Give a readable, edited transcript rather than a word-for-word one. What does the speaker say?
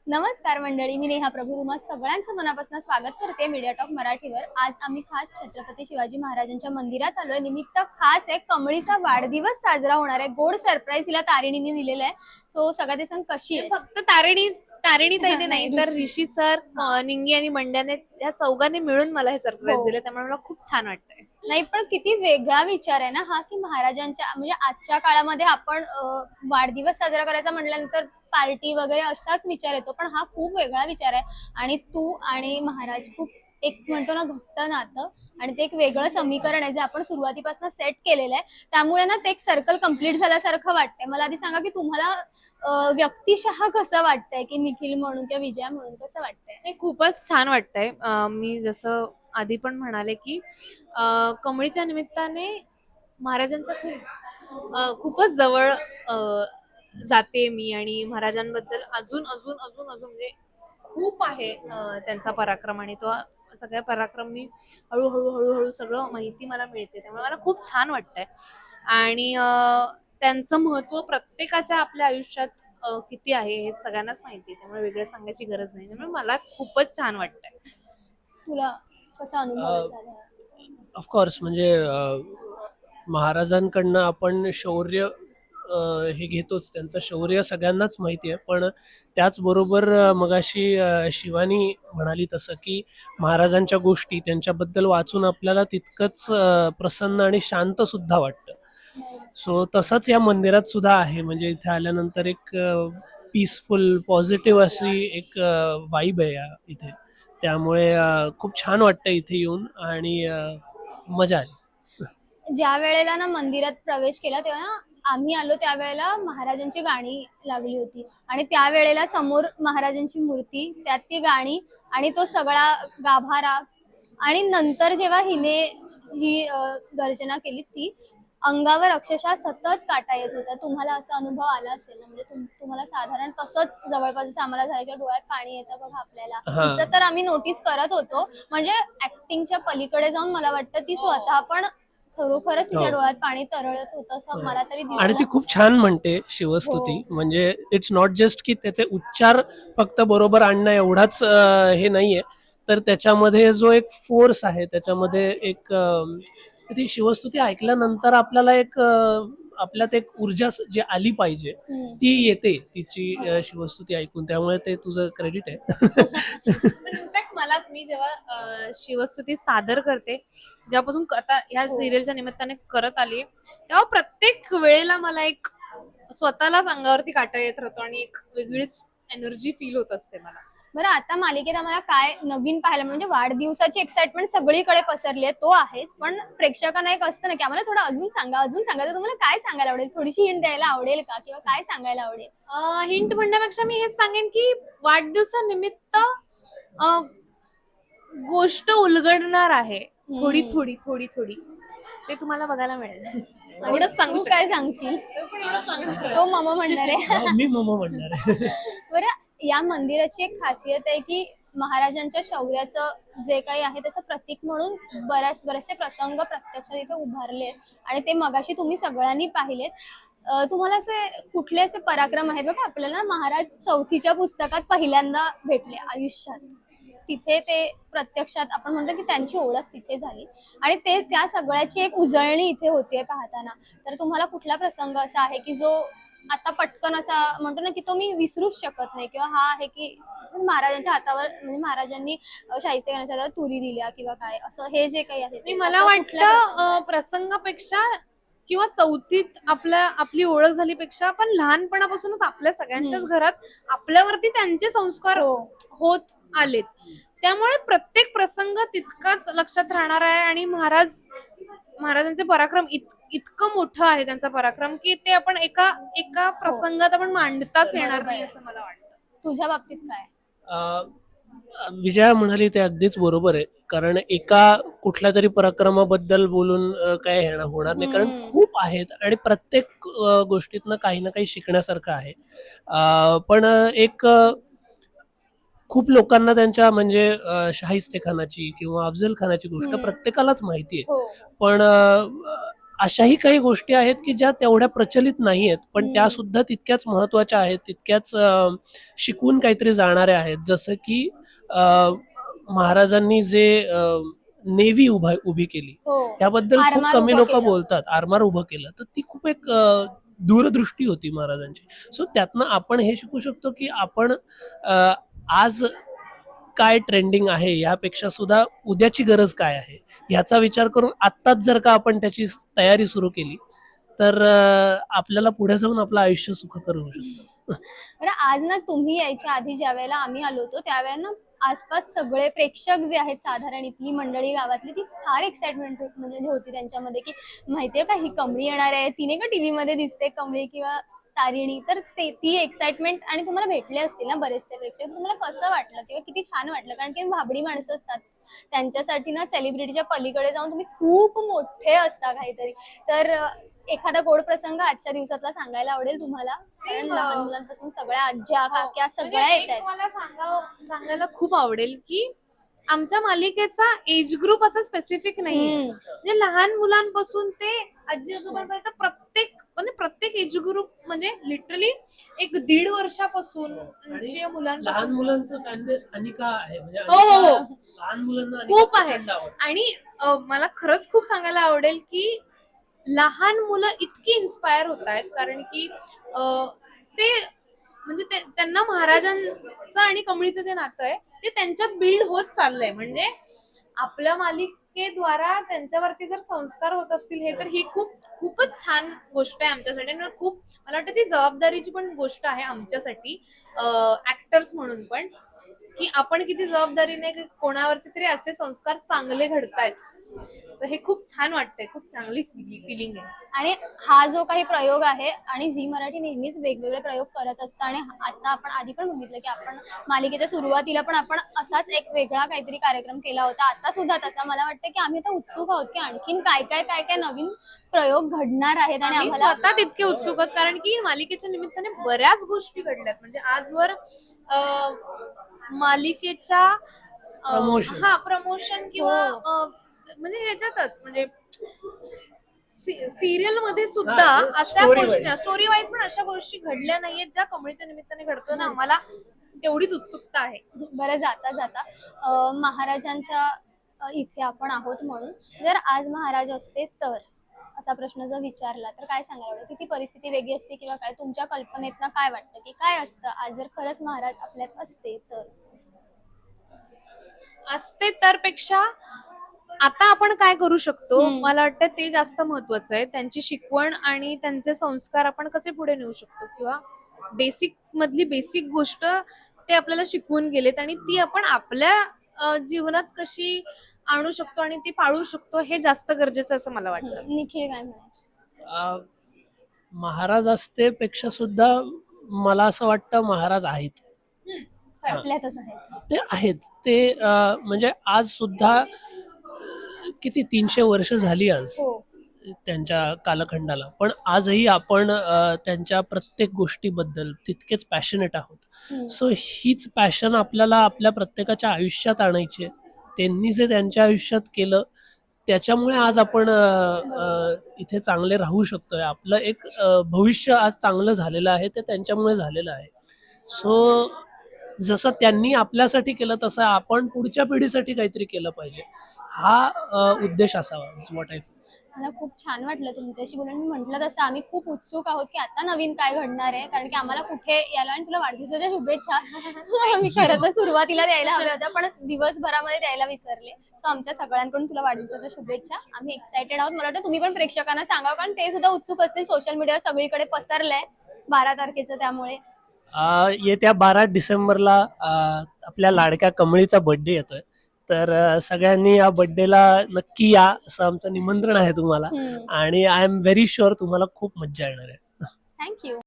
नमस्कार मंडळी, मी नेहा प्रभू तुम्हा सगळ्यांचं मनापासून स्वागत करते मीडिया टॉक मराठीवर. आज आम्ही खास छत्रपती शिवाजी महाराजांच्या मंदिरात आलोय. निमित्त खास आहे, कमळीचा वाढदिवस साजरा होणार आहे. गोड सरप्राईज हिला तारिणीने दिलेलं आहे. सो सगळ्या ते सांग कशी आहे. फक्त तारिणी ताईने नाही तर ऋषी सर, निंगी आणि मंड्याने या चौघांनी मिळून मला हे सरप्राईज हो. दिले, त्यामुळे मला खूप छान वाटतंय. नाही पण किती वेगळा विचार आहे ना हा, की महाराजांच्या म्हणजे आजच्या काळामध्ये आपण वाढदिवस साजरा करायचा म्हटल्यानंतर पार्टी वगैरे असाच विचार येतो, पण हा खूप वेगळा विचार आहे. आणि तू आणि महाराज खूप एक म्हणतो ना घट्ट नातं, आणि ते एक वेगळं समीकरण आहे जे आपण सुरुवातीपासून सेट केलेलं आहे. त्यामुळे ना ते एक सर्कल कम्प्लीट झाल्यासारखं वाटतंय. मला आधी सांगा की तुम्हाला व्यक्तिशः कसं वाटतंय, की निखिल म्हणून किंवा विजया म्हणून कसं वाटतंय. हे खूपच छान वाटतंय. मी जसं आधी पण म्हणाले की कमळीच्या निमित्ताने महाराजांच्या खूपच जवळ जाते मी, आणि महाराजांबद्दल अजून अजून अजून अजून म्हणजे खूप आहे त्यांचा पराक्रम, आणि तो सगळ्या पराक्रम मी हळूहळू हळूहळू सगळं माहिती मला मिळते, त्यामुळे मला खूप छान वाटतंय. आणि त्यांचं महत्व प्रत्येकाच्या आपल्या आयुष्यात किती आहे हे सगळ्यांनाच माहिती आहे, त्यामुळे वेगळं सांगायची गरज नाही. त्यामुळे मला खूपच छान वाटतंय. तुला कसा अनुभव झाला. ऑफकोर्स म्हणजे महाराजांकडनं आपण शौर्य हे घेतोच, त्यांचं शौर्य सगळ्यांनाच माहिती आहे. पण त्याचबरोबर मगाशी शिवानी म्हणाली तसं की महाराजांच्या गोष्टी त्यांच्याबद्दल वाचून आपल्याला तितकंच प्रसन्न आणि शांत सुद्धा वाटतं. सो तसंच या मंदिरात सुद्धा आहे. म्हणजे इथे आल्यानंतर एक पीसफुल पॉझिटिव्ह अशी एक वाईब आहे या इथे. त्यामुळे खूप छान वाटतं इथे येऊन, आणि मजा आली. ज्या वेळेला ना मंदिरात प्रवेश केला तेव्हा ना आम्ही आलो त्यावेळेला महाराजांची गाणी लागली होती, आणि त्यावेळेला समोर महाराजांची मूर्ती, त्यात ती गाणी आणि तो सगळा गाभारा. आणि नंतर जेव्हा हिने ही गर्जना केली, ती अंगावर अक्षरशः सतत काटा येत होता. तुम्हाला असा अनुभव आला असेल ना, म्हणजे तुम्हाला साधारण तसंच जवळपास जसं आम्हाला झालं, डोळ्यात पाणी येतं बघा आपल्याला. हा. तिचं तर आम्ही नोटीस करत होतो. म्हणजे ऍक्टिंगच्या पलीकडे जाऊन मला वाटतं ती स्वतः पण खरोखरच तिच्या हो. डोळ्यात पाणी तरळत होतं असं मला तरी आणि ती दिसलं. खूप छान म्हणते शिवस्तुती. हो. म्हणजे इट्स नॉट जस्ट की त्याचे उच्चार फक्त बरोबर आणणं एवढाच हे नाहीये, तर त्याच्यामध्ये जो एक फोर्स आहे, त्याच्यामध्ये एक ती शिवस्तुती ऐकल्यानंतर आपल्याला एक आपल्यात एक ऊर्जा जी आली पाहिजे ती येते तिची शिवस्तुती ऐकून. त्यामुळे ते तुझं क्रेडिट आहे. पण इनफॅक्ट मलाच, मी जेव्हा शिवस्तुती सादर करते, जेव्हापासून आता ह्या हो. सिरियलच्या निमित्ताने करत आली, तेव्हा प्रत्येक वेळेला मला एक स्वतःलाच अंगावरती काटा येत राहतो, आणि एक वेगळीच एनर्जी फील होत असते मला. बरं, आता मालिकेत आम्हाला काय नवीन पाहायला, म्हणजे वाढदिवसाची एक्साइटमेंट सगळीकडे पसरली आहे, तो आहेच, पण प्रेक्षकांना एक असतं ना की आम्हाला थोडं अजून सांगा अजून सांगा. तर तुम्हाला काय सांगायला आवडेल, थोडीशी हिंट द्यायला आवडेल का, किंवा काय सांगायला आवडेल. हिंट म्हणण्यापेक्षा मी हेच सांगेन की वाढदिवसानिमित्त गोष्ट उलगडणार आहे, थोडी थोडी थोडी थोडी, ते तुम्हाला बघायला मिळेल. आणि एवढंच सांगू तू काय सांगशील. तो मामा म्हणणार आहे. मी मम म्हणणार आहे. बरं, या मंदिराची एक खासियत आहे की महाराजांच्या शौर्याचं जे काही आहे त्याचं प्रतीक म्हणून बरेचसे प्रसंग प्रत्यक्षात इथे उभारले आहेत, आणि ते मगाशी तुम्ही सगळ्यांनी पाहिलेत. तुम्हाला असे कुठले असे पराक्रम आहेत बघा, आपल्याला महाराज चौथीच्या पुस्तकात पहिल्यांदा भेटले आयुष्यात, तिथे ते प्रत्यक्षात आपण म्हणतो की त्यांची ओळख तिथे झाली, आणि ते त्या सगळ्याची एक उजळणी इथे होते पाहताना. तर तुम्हाला कुठला प्रसंग असा आहे की जो आता पटकन असा म्हणतो ना की तो मी विसरूच शकत नाही, किंवा हा आहे की महाराजांच्या हातावर, म्हणजे महाराजांनी शाहिस्ते खानाच्या हातावर तुरी दिल्या किंवा काय असं, हे जे काही आहे ते मला असं कुठल्या प्रसंगात? वाटतं प्रसंगापेक्षा किंवा चौथीत आपली ओळख झालीपेक्षा, पण लहानपणापासूनच आपल्या सगळ्यांच्याच घरात आपल्यावरती त्यांचे संस्कार हो. होत आलेत, त्यामुळे प्रत्येक प्रसंग तितकाच लक्षात राहणार आहे. आणि महाराजांचे पराक्रम इतकं मोठं आहे, त्यांचा पराक्रम, की ते आपण एका एका प्रसंगात आपण मांडताच येणार नाही असं मला वाटतं. तुझ्या बाबतीत काय. विजया म्हणाली ते अगदीच बरोबर आहे. कारण एका कुठल्या तरी पराक्रमाबद्दल बोलून काय होणार नाही, कारण खूप आहेत आणि प्रत्येक गोष्टीतनं काही ना काही शिकण्यासारखं आहे. पण एक खूप लोकांना त्यांच्या म्हणजे शाहिस्ते खानाची किंवा अफजल खानाची गोष्ट प्रत्येकालाच माहिती आहे. हो. पण अशाही काही गोष्टी आहेत की ज्या तेवढ्या प्रचलित नाही आहेत, पण त्या सुद्धा तितक्याच महत्वाच्या आहेत, तितक्याच शिकून काहीतरी जाणाऱ्या आहेत. जसं की महाराजांनी जे नेव्ही उभी केली, हो, याबद्दल खूप आरमार कमी उभं लोक केलं. बोलतात. आरमार उभं केलं, तर ती खूप एक दूरदृष्टी होती महाराजांची. सो त्यातनं आपण हे शिकू शकतो की आपण आज काय ट्रेंडिंग आहे यापेक्षा सुद्धा उद्याची गरज काय आहे याचा विचार करून आत्ताच जर का आपण त्याची तयारी सुरू केली तर आपल्याला पुढे जाऊन आपलं आयुष्य सुखकर होऊ शकतं. बरं, आज ना तुम्ही यायच्या आधी ज्या वेळेला आम्ही आलो होतो त्यावेळेला ना आसपास सगळे प्रेक्षक जे आहेत साधारण इथली मंडळी गावातली ती फार एक्साइटमेंट म्हणजे होती त्यांच्यामध्ये की माहितीये का ही कमळी येणार आहे, तिने का टीव्ही मध्ये दिसते कमळी किंवा तारिणी. तर ती एक्साइटमेंट आणि तुम्हाला भेटले असतील ना बरेचसे प्रेक्षक, तुम्हाला कसं वाटलं किंवा किती छान वाटलं? कारण की भाबडी माणसं असतात त्यांच्यासाठी ना सेलिब्रिटीच्या पलीकडे जाऊन तुम्ही खूप मोठे असता काहीतरी. तर एखादा गोड प्रसंग आजच्या दिवसातला सांगायला आवडेल तुम्हाला? कारण लहान मुलांपासून सगळ्या आज्या काक्या सगळ्या येत आहेत. मला सांगायला खूप आवडेल की आमच्या मालिकेचा एज ग्रुप असा स्पेसिफिक नाहीये. म्हणजे लहान मुलांपासून ते आजी आजोबांपर्यंत प्रत्येक एज ग्रुप म्हणजे लिटरली 1-1.5 वर्षापासून लहान मुलांपासून मुलांचं फॅन बेस अनिका आहे, म्हणजे हो. लहान मुलांना अनिका खूप आहे. प्रचंड आवडते. आणि मला खरंच खूप सांगायला आवडेल की लहान मुलं इतकी इन्स्पायर होत आहेत कारण की ते म्हणजे त्यांना महाराजांचं आणि कमळीचं जे नातं आहे ते त्यांच्यात बिल्ड होत चाललंय. म्हणजे आपल्या मालिकेद्वारा त्यांच्यावरती जर संस्कार होत असतील हे तर ही खूपच छान गोष्ट आहे आमच्यासाठी. आणि खूप मला वाटतं ती जबाबदारीची पण गोष्ट आहे आमच्यासाठी ऍक्टर्स म्हणून पण, की आपण किती जबाबदारीने कोणावरती तरी असे संस्कार चांगले घडतायत. तर हे खूप छान वाटतंय, खूप चांगली फिलिंग आहे. आणि हा जो काही प्रयोग आहे आणि झी मराठी नेहमीच वेगवेगळे प्रयोग करत असतं. आणि आता आपण आधी पण बघितलं की आपण मालिकेच्या सुरुवातीला पण आपण असाच एक वेगळा काहीतरी कार्यक्रम केला होता. आता सुद्धा तसा मला वाटतं की आम्ही आता उत्सुक आहोत की आणखीन काय काय नवीन प्रयोग घडणार आहेत. आणि आम्ही आम्हाला स्वतः तितके उत्सुक आहोत कारण की मालिकेच्या निमित्ताने बऱ्याच गोष्टी घडल्यात. म्हणजे आजवर मालिकेच्या प्रमोशन किंवा म्हणजे ह्याच्यातच म्हणजे सिरियल मध्ये सुद्धा अशा गोष्टी स्टोरी वाईज पण अशा गोष्टी घडल्या नाहीयेत ज्या कमळीच्या निमित्ताने घडतो ना. आम्हाला तेवढीच उत्सुकता आहे. बरं, जाता महाराजांच्या इथे आपण आहोत म्हणून जर आज महाराज असते तर असा प्रश्न जर विचारला तर काय सांगायला आवडेल? किती परिस्थिती वेगळी असते किंवा काय तुमच्या कल्पनेतनं काय वाटतं की काय असतं आज जर खरंच महाराज आपल्यात असते तर? असते तर पेक्षा आता आपण काय करू शकतो मला वाटतं ते जास्त महत्वाचं आहे. त्यांची शिकवण आणि त्यांचे संस्कार आपण कसे पुढे नेऊ शकतो किंवा बेसिक गोष्ट ते आपल्याला शिकवून गेलेत आणि ती आपण आपल्या जीवनात कशी आणू शकतो आणि ती पाळू शकतो हे जास्त गरजेचं असं मला वाटतं. निखिल काय म्हणायचं? महाराज असते पेक्षा सुद्धा मला असं वाटतं महाराज आहेत. आपल्यातच आहेत ते आहेत ते म्हणजे आज सुद्धा किती 300 वर्ष झाली आज त्यांच्या कालखंडाला, पण आजही आपण त्यांच्या प्रत्येक गोष्टीबद्दल तितकेच पॅशनेट आहोत. सो हीच पॅशन आपल्याला आपल्या प्रत्येकाच्या आयुष्यात आणायची आहे. त्यांनी जे त्यांच्या आयुष्यात केलं त्याच्यामुळे आज आपण इथे चांगले राहू शकतोय. आपलं एक भविष्य आज चांगलं झालेलं आहे ते त्यांच्यामुळे झालेलं आहे. सो जसं त्यांनी आपल्यासाठी केलं तसं आपण पुढच्या पिढीसाठी काहीतरी केलं पाहिजे, हा उद्देश असावा. What I feel. मला खूप छान वाटलं तुमच्याशी बोलून. मी म्हटलं तसं आम्ही खूप उत्सुक आहोत की आता नवीन काय घडणार आहे, कारण की आम्हाला कुठे यायला. आणि तुला वाढदिवसाच्या शुभेच्छा. मी खरं तर सुरुवातीला द्यायला हव्या होत्या पण दिवसभरामध्ये द्यायला विसरले. सो आमच्या सगळ्यांकडून तुला वाढदिवसाच्या शुभेच्छा. आम्ही एक्सायटेड आहोत. मला वाटतं तुम्ही पण प्रेक्षकांना सांगा कारण ते सुद्धा उत्सुक असतील. सोशल मीडियावर सगळीकडे पसरलंय 12 तारखेचं. त्यामुळे येत्या 12 डिसेंबरला आपल्या लाडक्या कमळीचा बर्थडे येतोय, तर सगळ्यांनी या बर्थडेला नक्की या असं आमचं निमंत्रण आहे तुम्हाला. आणि आय एम व्हेरी शुअर तुम्हाला खूप मज्जा येणार आहे. थँक्यू.